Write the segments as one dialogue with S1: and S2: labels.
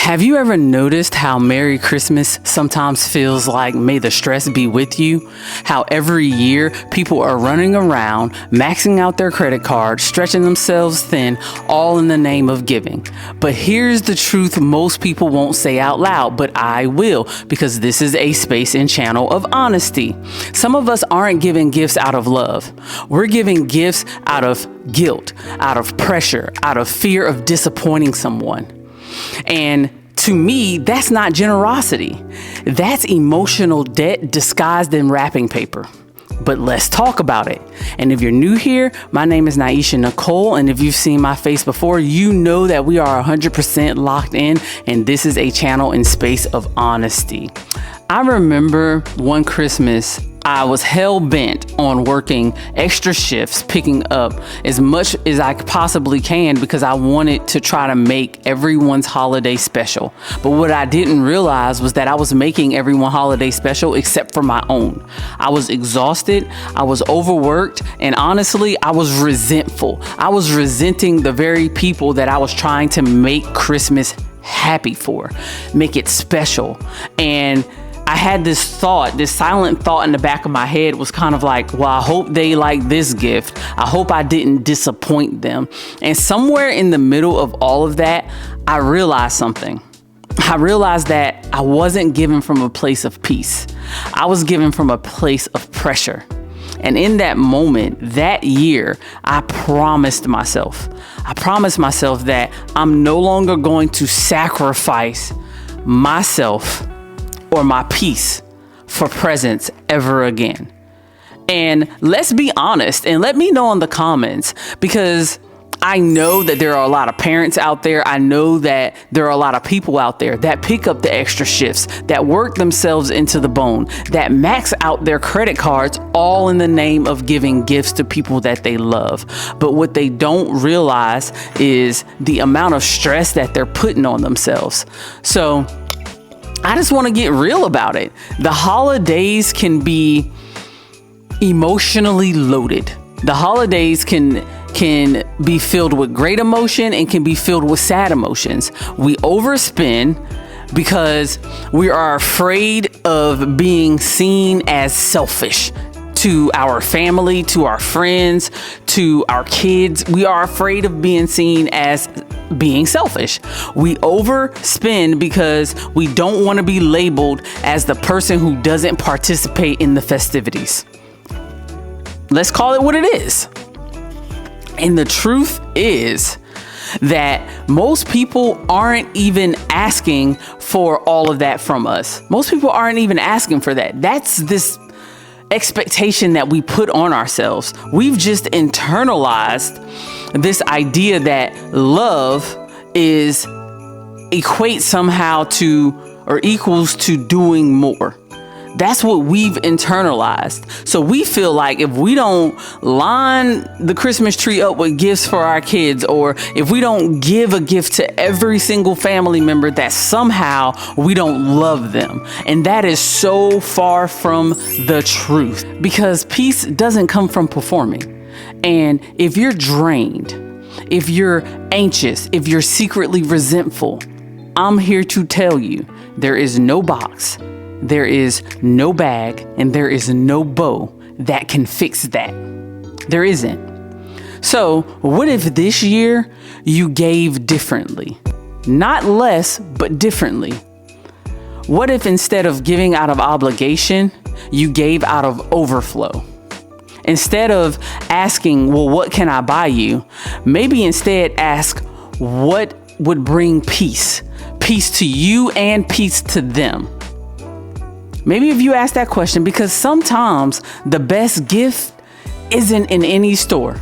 S1: Have you ever noticed how Merry Christmas sometimes feels like may the stress be with you? How every year people are running around, maxing out their credit cards, stretching themselves thin, all in the name of giving. But here's the truth most people won't say out loud, but I will, because this is a space and channel of honesty. Some of us aren't giving gifts out of love. We're giving gifts out of guilt, out of pressure, out of fear of disappointing someone. And to me, that's not generosity. That's emotional debt disguised in wrapping paper. But let's talk about it. And if you're new here, my name is Naisha Nicole. And if you've seen my face before, you know that we are 100% locked in. And this is a channel and space of honesty. I remember one Christmas, I was hell bent on working extra shifts, picking up as much as I possibly can because I wanted to try to make everyone's holiday special. But what I didn't realize was that I was making everyone holiday special except for my own. I was exhausted, I was overworked, and honestly, I was resentful. I was resenting the very people that I was trying to make Christmas happy for, make it special. And I had this thought, this silent thought in the back of my head was kind of like, well, I hope they like this gift. I hope I didn't disappoint them. And somewhere in the middle of all of that, I realized something. I realized that I wasn't given from a place of peace. I was given from a place of pressure. And in that moment, that year, I promised myself that I'm no longer going to sacrifice myself or my peace for presents ever again. And let's be honest and let me know in the comments, because I know that there are a lot of parents out there. I know that there are a lot of people out there that pick up the extra shifts, that work themselves into the bone, that max out their credit cards, all in the name of giving gifts to people that they love. But what they don't realize is the amount of stress that they're putting on themselves. So I just want to get real about it. The holidays can be emotionally loaded. The holidays can be filled with great emotion and can be filled with sad emotions. We overspend because we are afraid of being seen as selfish to our family, to our friends, to our kids. We are afraid of being seen as being selfish. We overspend because we don't want to be labeled as the person who doesn't participate in the festivities. Let's call it what it is. And the truth is that most people aren't even asking for all of that from us. Most people aren't even asking for that. That's this expectation that we put on ourselves. We've just internalized this idea that love equates somehow to or equals to doing more. That's what we've internalized. So we feel like if we don't line the Christmas tree up with gifts for our kids, or if we don't give a gift to every single family member, that somehow we don't love them. And that is so far from the truth, because peace doesn't come from performing. And if you're drained, if you're anxious, if you're secretly resentful, I'm here to tell you there is no box, there is no bag, and there is no bow that can fix that. There isn't. So what if this year you gave differently? Not less, but differently. What if instead of giving out of obligation, you gave out of overflow? Instead of asking, well, what can I buy you? Maybe instead ask, what would bring peace? Peace to you and peace to them. Maybe if you ask that question, because sometimes the best gift isn't in any store.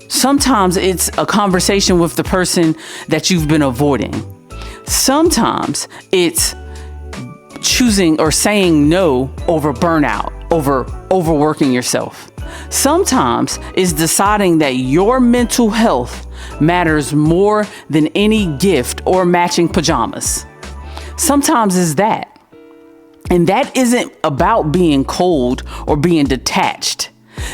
S1: Sometimes it's a conversation with the person that you've been avoiding. Sometimes it's choosing or saying no over burnout, over overworking yourself. Sometimes it's deciding that your mental health matters more than any gift or matching pajamas. Sometimes it's that. And that isn't about being cold or being detached.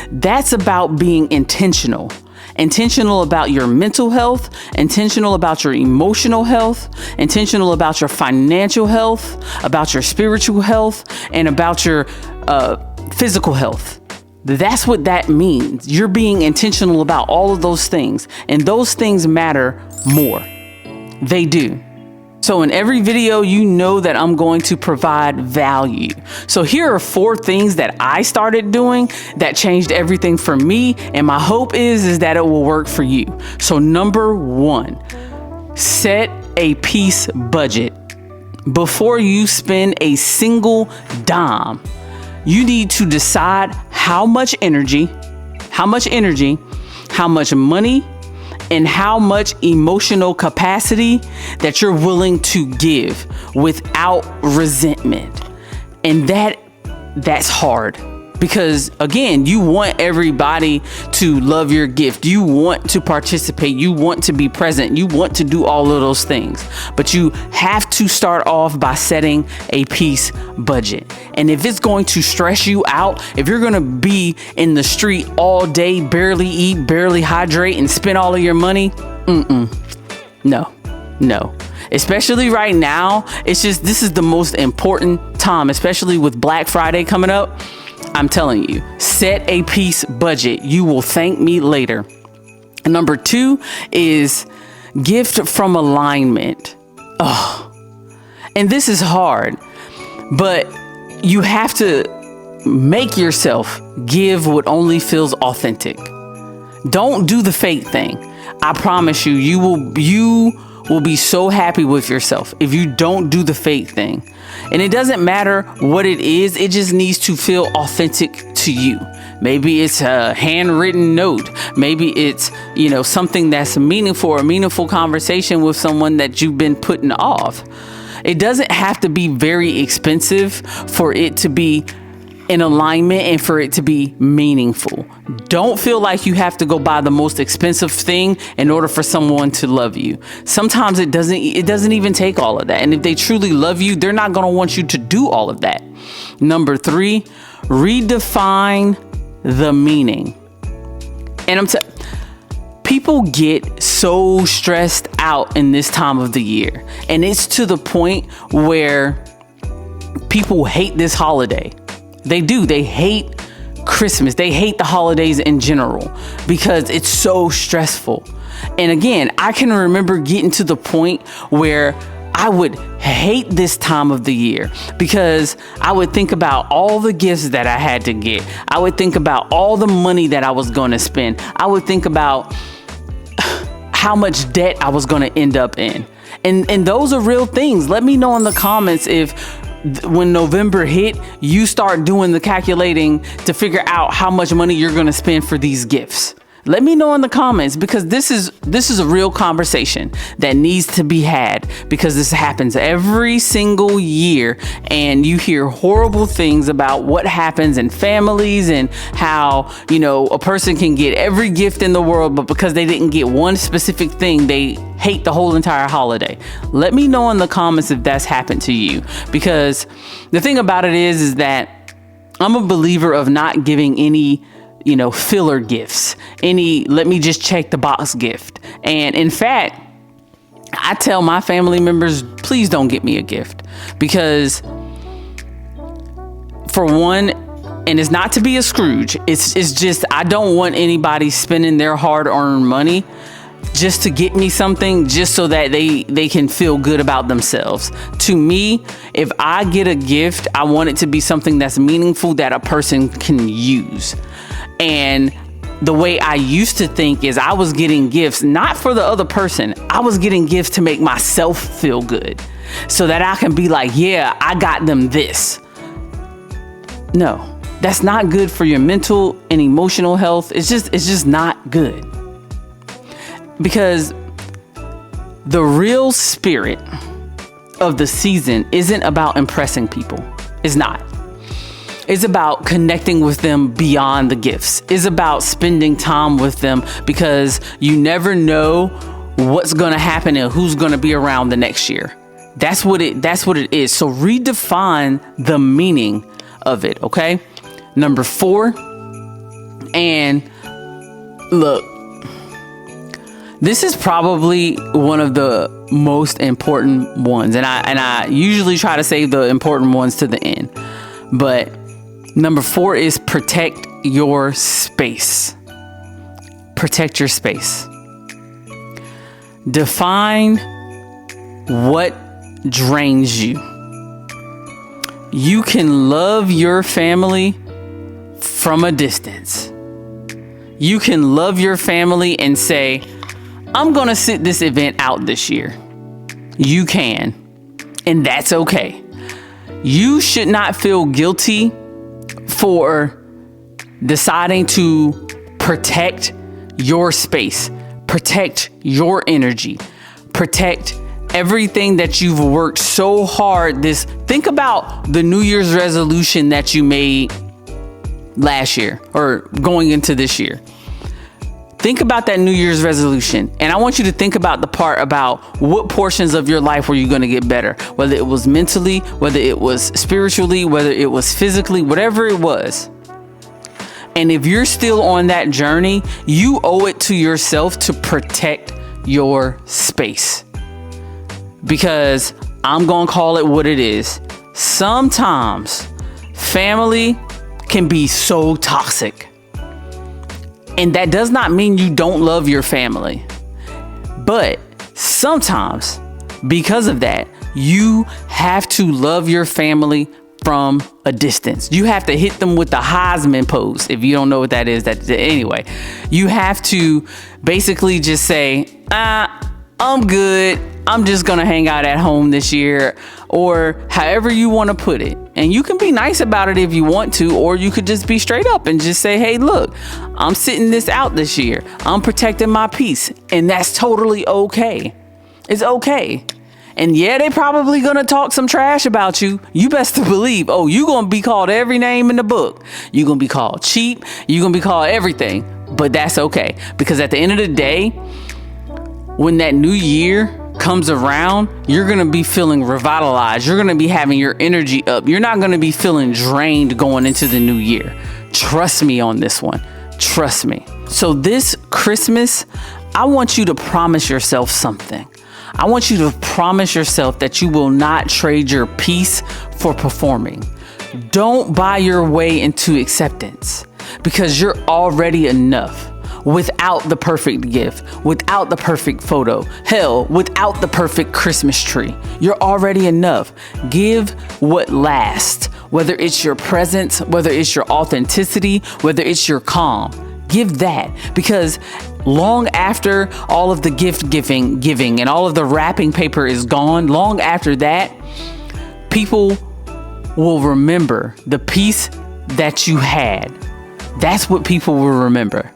S1: That's about being intentional intentional about your mental health, intentional about your emotional health, intentional about your financial health, about your spiritual health, and about your physical health. That's what that means. You're being intentional about all of those things, and those things matter more. They do. So in every video, you know that I'm going to provide value. So here are 4 things that I started doing that changed everything for me. And my hope is that it will work for you. So number 1, set a peace budget. Before you spend a single dime, you need to decide how much energy, how much money, and how much emotional capacity that you're willing to give without resentment. And that's hard, because again, you want everybody to love your gift. You want to participate. You want to be present. You want to do all of those things, but you have to start off by setting a peace budget. And if it's going to stress you out, if you're going to be in the street all day, barely eat, barely hydrate, and spend all of your money, no. Especially right now, this is the most important time, especially with Black Friday coming up. I'm telling you, set a peace budget. You will thank me later. Number 2 is gift from alignment. And this is hard, but you have to make yourself give what only feels authentic. Don't do the fake thing. I promise you, you will be so happy with yourself if you don't do the fake thing. And it doesn't matter what it is. It just needs to feel authentic to you. Maybe it's a handwritten note. Maybe it's, something that's meaningful, a meaningful conversation with someone that you've been putting off. It doesn't have to be very expensive for it to be in alignment and for it to be meaningful. Don't feel like you have to go buy the most expensive thing in order for someone to love you. Sometimes it doesn't even take all of that. And if they truly love you, they're not going to want you to do all of that. Number 3, redefine the meaning. And people get so stressed out in this time of the year. And it's to the point where people hate this holiday. They do. They hate Christmas. They hate the holidays in general because it's so stressful. And again, I can remember getting to the point where I would hate this time of the year because I would think about all the gifts that I had to get. I would think about all the money that I was going to spend. I would think about how much debt I was going to end up in. And those are real things. Let me know in the comments if when November hit, you start doing the calculating to figure out how much money you're going to spend for these gifts. Let me know in the comments, because this is a real conversation that needs to be had, because this happens every single year and you hear horrible things about what happens in families and how, a person can get every gift in the world, but because they didn't get one specific thing, they hate the whole entire holiday. Let me know in the comments if that's happened to you, because the thing about it is that I'm a believer of not giving any filler gifts, let me just check the box gift. And in fact, I tell my family members, please don't get me a gift, because for one, and it's not to be a Scrooge, it's just, I don't want anybody spending their hard-earned money just to get me something just so that they can feel good about themselves. To me, if I get a gift, I want it to be something that's meaningful that a person can use. And the way I used to think is I was getting gifts not for the other person. I was getting gifts to make myself feel good so that I can be like, yeah, I got them this. No, that's not good for your mental and emotional health. It's just not good. Because the real spirit of the season isn't about impressing people. It's not. It's about connecting with them beyond the gifts. It's about spending time with them, because you never know what's going to happen and who's going to be around the next year. That's what it is. So redefine the meaning of it. Okay. Number 4. And look, This is probably one of the most important ones. And I usually try to save the important ones to the end. But number 4 is protect your space. Protect your space. Define what drains you. You can love your family from a distance. You can love your family and say, I'm going to sit this event out this year. You can. And that's okay. You should not feel guilty for deciding to protect your space, protect your energy, protect everything that you've worked so hard. Think about the New Year's resolution that you made last year or going into this year. Think about that New Year's resolution. And I want you to think about the part about what portions of your life were you going to get better, whether it was mentally, whether it was spiritually, whether it was physically, whatever it was. And if you're still on that journey, you owe it to yourself to protect your space. Because I'm going to call it what it is. Sometimes family can be so toxic. And that does not mean you don't love your family. But sometimes, because of that, you have to love your family from a distance. You have to hit them with the Heisman pose. If you don't know what that is, anyway. You have to basically just say, I'm good. I'm just going to hang out at home this year, or however you want to put it. And you can be nice about it if you want to, or you could just be straight up and just say, hey, look, I'm sitting this out this year. I'm protecting my peace. And that's totally okay. It's okay. And yeah, they probably going to talk some trash about you. You best to believe, you're going to be called every name in the book. You're going to be called cheap. You're going to be called everything. But that's okay. Because at the end of the day, when that new year comes around, you're going to be feeling revitalized. You're going to be having your energy up. You're not going to be feeling drained going into the new year. Trust me on this one. Trust me. So this Christmas, I want you to promise yourself something. I want you to promise yourself that you will not trade your peace for performing. Don't buy your way into acceptance, because you're already enough. Without the perfect gift, without the perfect photo, hell, without the perfect Christmas tree, you're already enough. Give what lasts, whether it's your presence, whether it's your authenticity, whether it's your calm. Give that, because long after all of the gift giving and all of the wrapping paper is gone, long after that, people will remember the peace that you had. That's what people will remember.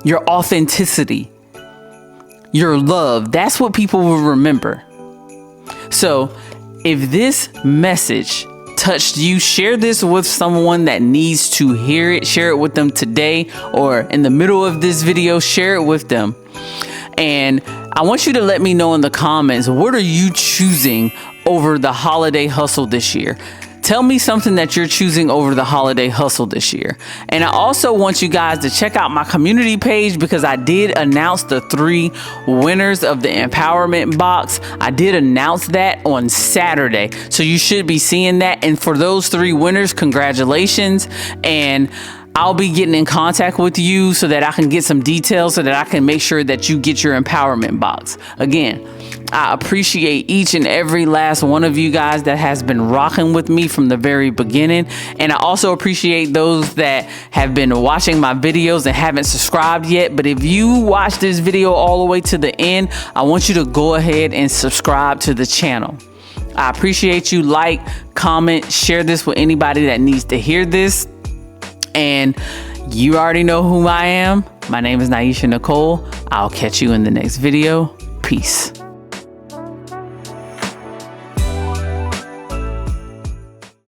S1: Your authenticity, your love, that's what people will remember. So if this message touched you, share this with someone that needs to hear it. Share it with them today, or in the middle of this video, share it with them. And I want you to let me know in the comments, what are you choosing over the holiday hustle this year? Tell me something that you're choosing over the holiday hustle this year. And I also want you guys to check out my community page, because I did announce the 3 winners of the empowerment box. I did announce that on Saturday. So you should be seeing that. And for those 3 winners, congratulations. And I'll be getting in contact with you so that I can get some details, so that I can make sure that you get your empowerment box. Again, I appreciate each and every last one of you guys that has been rocking with me from the very beginning. And I also appreciate those that have been watching my videos and haven't subscribed yet. But if you watch this video all the way to the end, I want you to go ahead and subscribe to the channel. I appreciate you. Like, comment, share this with anybody that needs to hear this. And you already know who I am. My name is Naisha Nicole. I'll catch you in the next video. Peace.